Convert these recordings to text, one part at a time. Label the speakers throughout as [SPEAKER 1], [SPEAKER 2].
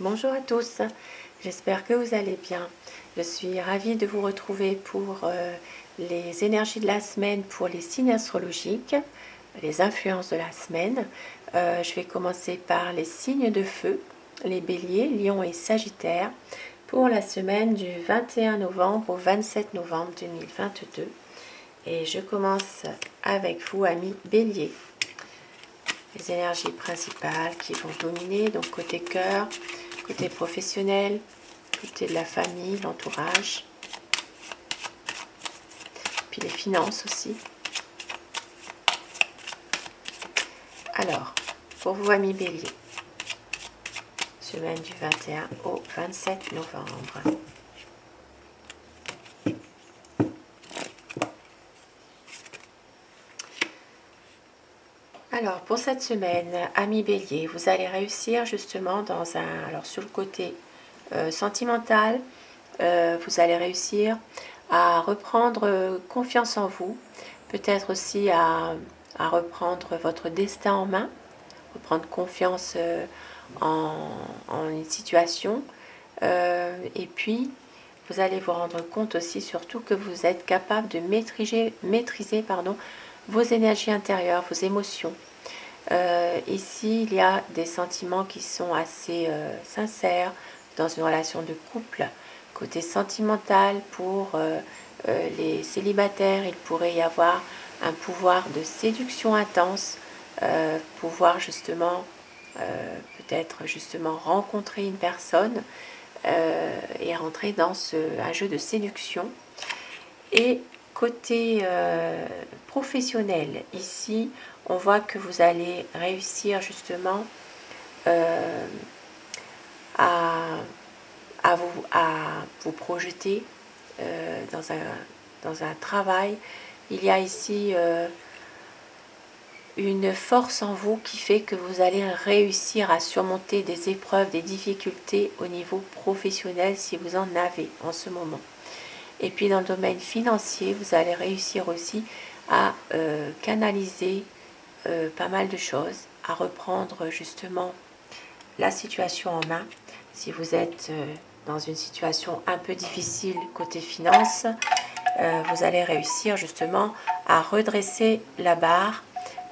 [SPEAKER 1] Bonjour à tous, j'espère que vous allez bien. Je suis ravie de vous retrouver pour les énergies de la semaine pour les signes astrologiques, les influences de la semaine. Je vais commencer par les signes de feu, les béliers, lions et sagittaires, pour la semaine du 21 novembre au 27 novembre 2022. Et je commence avec vous, amis béliers. Les énergies principales qui vont dominer, donc côté cœur, côté professionnel, côté de la famille, l'entourage, puis les finances aussi. Alors, pour vous amis bélier, semaine du 21 au 27 novembre. Alors, pour cette semaine, amis bélier, vous allez réussir justement dans un... Alors, sur le côté sentimental, vous allez réussir à reprendre confiance en vous, peut-être aussi à reprendre votre destin en main, reprendre confiance en une situation, et puis vous allez vous rendre compte aussi surtout que vous êtes capable de maîtriser vos énergies intérieures, vos émotions. Ici, il y a des sentiments qui sont assez sincères dans une relation de couple. Côté sentimental, pour les célibataires, il pourrait y avoir un pouvoir de séduction intense, pouvoir justement, peut-être justement rencontrer une personne et rentrer dans un jeu de séduction. Et côté professionnel, ici, on voit que vous allez réussir justement à vous projeter dans un travail. Il y a ici une force en vous qui fait que vous allez réussir à surmonter des épreuves, des difficultés au niveau professionnel si vous en avez en ce moment. Et puis dans le domaine financier, vous allez réussir aussi à canaliser pas mal de choses, à reprendre justement la situation en main. Si vous êtes dans une situation un peu difficile côté finance, vous allez réussir justement à redresser la barre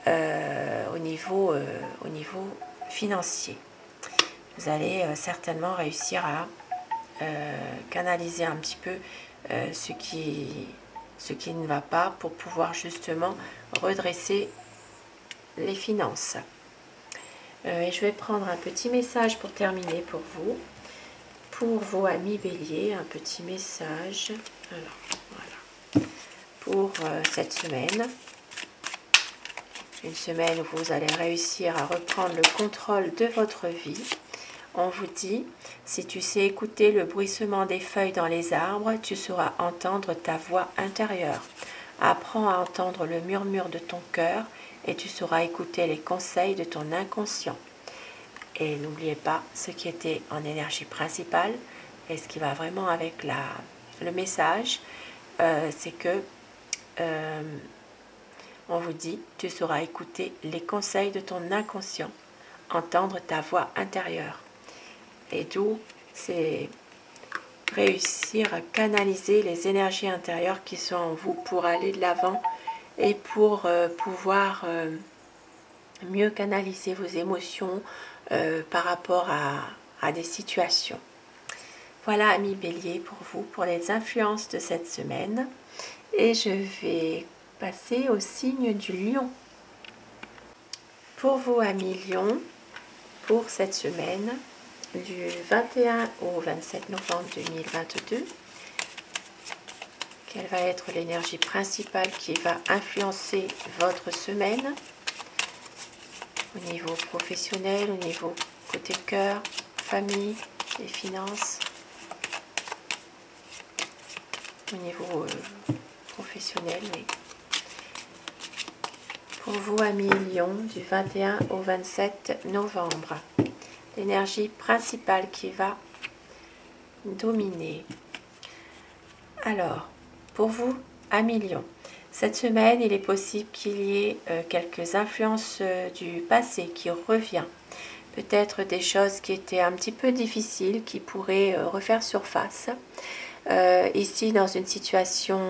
[SPEAKER 1] au niveau financier. Vous allez certainement réussir à canaliser un petit peu ce qui ne va pas pour pouvoir justement redresser les finances. Et je vais prendre un petit message pour terminer pour vous. Pour vos amis béliers, un petit message. Alors, voilà. Pour cette semaine. Une semaine où vous allez réussir à reprendre le contrôle de votre vie. On vous dit, si tu sais écouter le bruissement des feuilles dans les arbres, tu sauras entendre ta voix intérieure. Apprends à entendre le murmure de ton cœur et tu sauras écouter les conseils de ton inconscient. Et n'oubliez pas ce qui était en énergie principale et ce qui va vraiment avec le message, c'est que on vous dit, tu sauras écouter les conseils de ton inconscient, entendre ta voix intérieure. Et d'où c'est réussir à canaliser les énergies intérieures qui sont en vous pour aller de l'avant et pour pouvoir mieux canaliser vos émotions par rapport à des situations. Voilà, amis bélier, pour vous, pour les influences de cette semaine. Et je vais passer au signe du lion. Pour vous, amis lion, pour cette semaine, du 21 au 27 novembre 2022, quelle va être l'énergie principale qui va influencer votre semaine au niveau professionnel, au niveau côté cœur, famille et finances, au niveau professionnel, oui. Pour vous, amis Lion, du 21 au 27 novembre, l'énergie principale qui va dominer. Alors, pour vous, amis Lion, cette semaine, il est possible qu'il y ait quelques influences du passé qui reviennent. peut-être des choses qui étaient un petit peu difficiles, qui pourraient refaire surface. Ici, dans une situation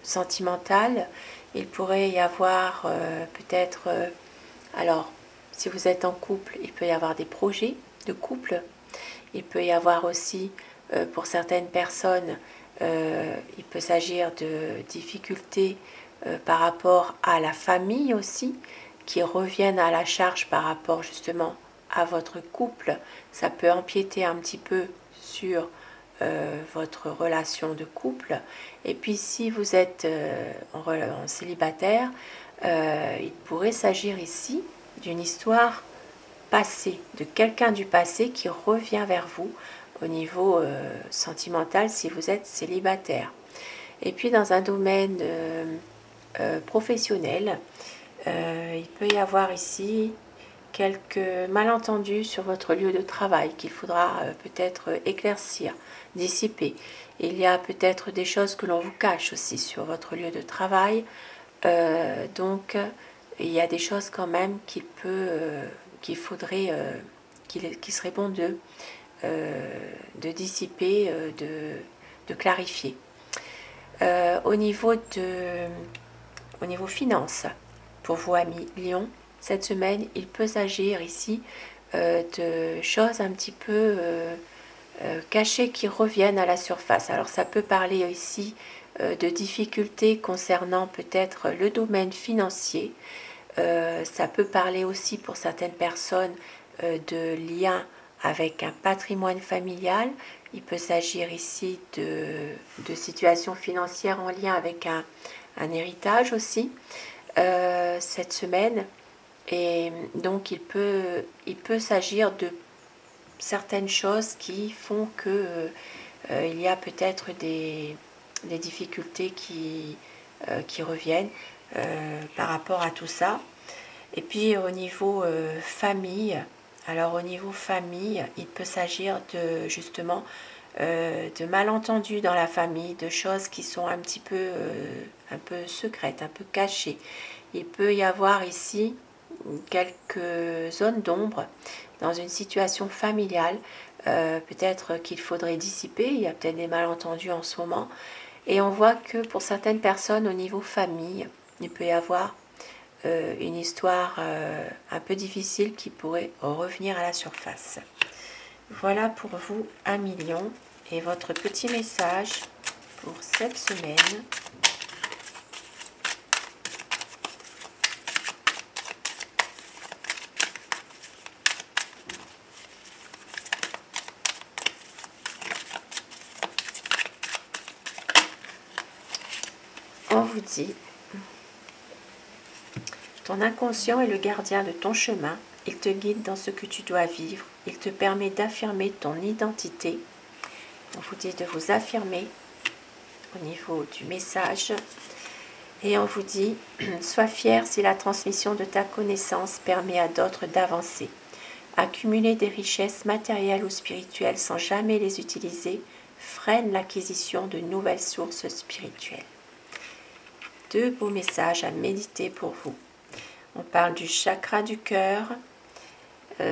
[SPEAKER 1] sentimentale, il pourrait y avoir peut-être, alors si vous êtes en couple, il peut y avoir des projets de couple. Il peut y avoir aussi, pour certaines personnes, il peut s'agir de difficultés par rapport à la famille aussi, qui reviennent à la charge par rapport justement à votre couple. Ça peut empiéter un petit peu sur votre relation de couple. Et puis si vous êtes en célibataire, il pourrait s'agir ici d'une histoire passée, de quelqu'un du passé qui revient vers vous au niveau sentimental si vous êtes célibataire. Et puis dans un domaine professionnel, il peut y avoir ici quelques malentendus sur votre lieu de travail qu'il faudra peut-être éclaircir, dissiper. Il y a peut-être des choses que l'on vous cache aussi sur votre lieu de travail. Donc, il y a des choses quand même qu'il faudrait, qu'il serait bon de dissiper, de clarifier. Au niveau finance, pour vous amis Lion, cette semaine, il peut s'agir ici de choses un petit peu cachées qui reviennent à la surface. Alors ça peut parler ici de difficultés concernant peut-être le domaine financier. Ça peut parler aussi pour certaines personnes de liens avec un patrimoine familial. Il peut s'agir ici de situations financières en lien avec un héritage aussi cette semaine. Et donc il peut s'agir de certaines choses qui font que il y a peut-être des difficultés qui reviennent par rapport à tout ça. Et puis au niveau famille, alors au niveau famille, il peut s'agir de justement de malentendus dans la famille, de choses qui sont un peu secrètes, un peu cachées. Il peut y avoir ici quelques zones d'ombre dans une situation familiale, peut-être qu'il faudrait dissiper, il y a peut-être des malentendus en ce moment, et on voit que pour certaines personnes au niveau famille, il peut y avoir une histoire un peu difficile qui pourrait revenir à la surface. Voilà pour vous, amis Lion, et votre petit message pour cette semaine. On vous dit, ton inconscient est le gardien de ton chemin, il te guide dans ce que tu dois vivre, il te permet d'affirmer ton identité. On vous dit de vous affirmer au niveau du message et on vous dit, sois fier si la transmission de ta connaissance permet à d'autres d'avancer. Accumuler des richesses matérielles ou spirituelles sans jamais les utiliser freine l'acquisition de nouvelles sources spirituelles. Deux beaux messages à méditer pour vous. On parle du chakra du cœur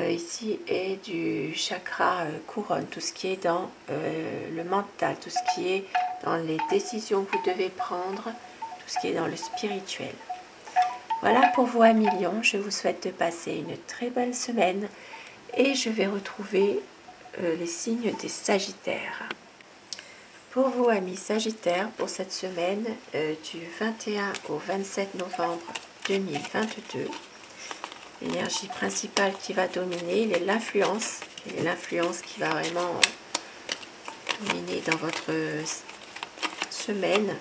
[SPEAKER 1] ici et du chakra couronne, tout ce qui est dans le mental, tout ce qui est dans les décisions que vous devez prendre, tout ce qui est dans le spirituel. Voilà pour vous, amis Lion, je vous souhaite de passer une très belle semaine et je vais retrouver les signes des Sagittaires. Pour vous, amis Sagittaires, pour cette semaine du 21 au 27 novembre 2022, l'énergie principale qui va dominer, c'est l'influence. Et l'influence qui va vraiment dominer dans votre semaine,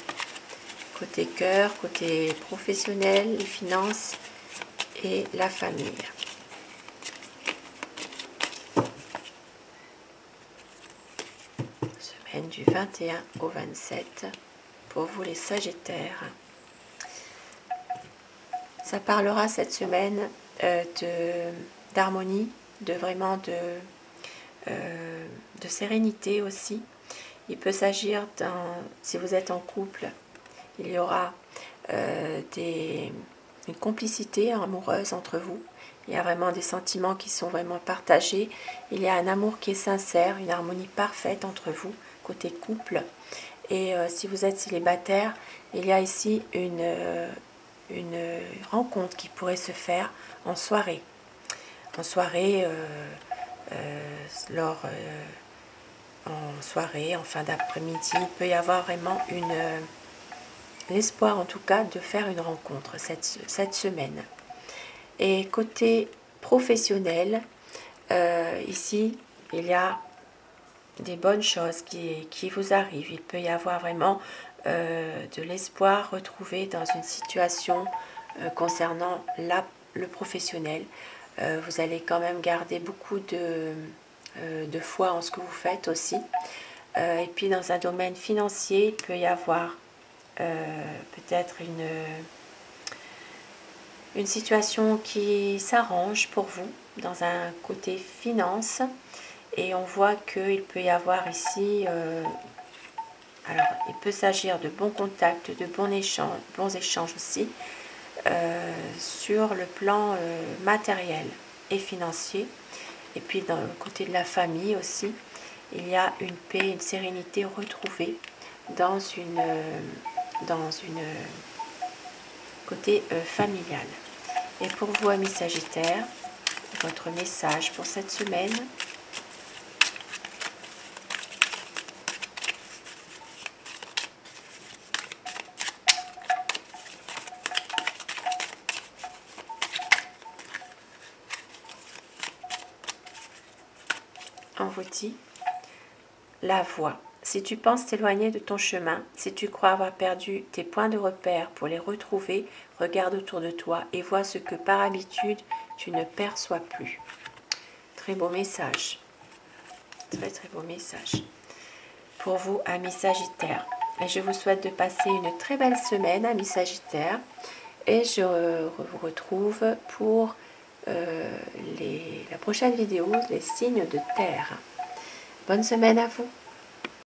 [SPEAKER 1] côté cœur, côté professionnel, les finances et la famille. Semaine du 21 au 27 pour vous les Sagittaires. Ça parlera cette semaine d'harmonie, de sérénité aussi. Il peut s'agir si vous êtes en couple, il y aura une complicité amoureuse entre vous. Il y a vraiment des sentiments qui sont vraiment partagés. Il y a un amour qui est sincère, une harmonie parfaite entre vous, côté couple. Et si vous êtes célibataire, il y a ici une rencontre qui pourrait se faire en soirée. En soirée, en soirée, en fin d'après-midi, il peut y avoir vraiment l'espoir en tout cas de faire une rencontre cette semaine. Et côté professionnel, ici, il y a des bonnes choses qui vous arrivent. Il peut y avoir vraiment de l'espoir retrouvé dans une situation concernant le professionnel. Vous allez quand même garder beaucoup de foi en ce que vous faites aussi. Et puis dans un domaine financier, il peut y avoir peut-être une situation qui s'arrange pour vous dans un côté finance. Et on voit qu'il peut y avoir ici, alors il peut s'agir de bons contacts, de bons échanges aussi, sur le plan matériel et financier. Et puis dans le côté de la famille aussi, il y a une paix, une sérénité retrouvée dans une côté familial. Et pour vous, amis Sagittaires, votre message pour cette semaine. On vous dit la voie. Si tu penses t'éloigner de ton chemin, si tu crois avoir perdu tes points de repère pour les retrouver, regarde autour de toi et vois ce que par habitude tu ne perçois plus. Très beau message. Très très beau message. Pour vous, amis Sagittaires. Et je vous souhaite de passer une très belle semaine, amis Sagittaires. Et je vous retrouve pour la prochaine vidéo, les signes de terre. Bonne semaine à vous.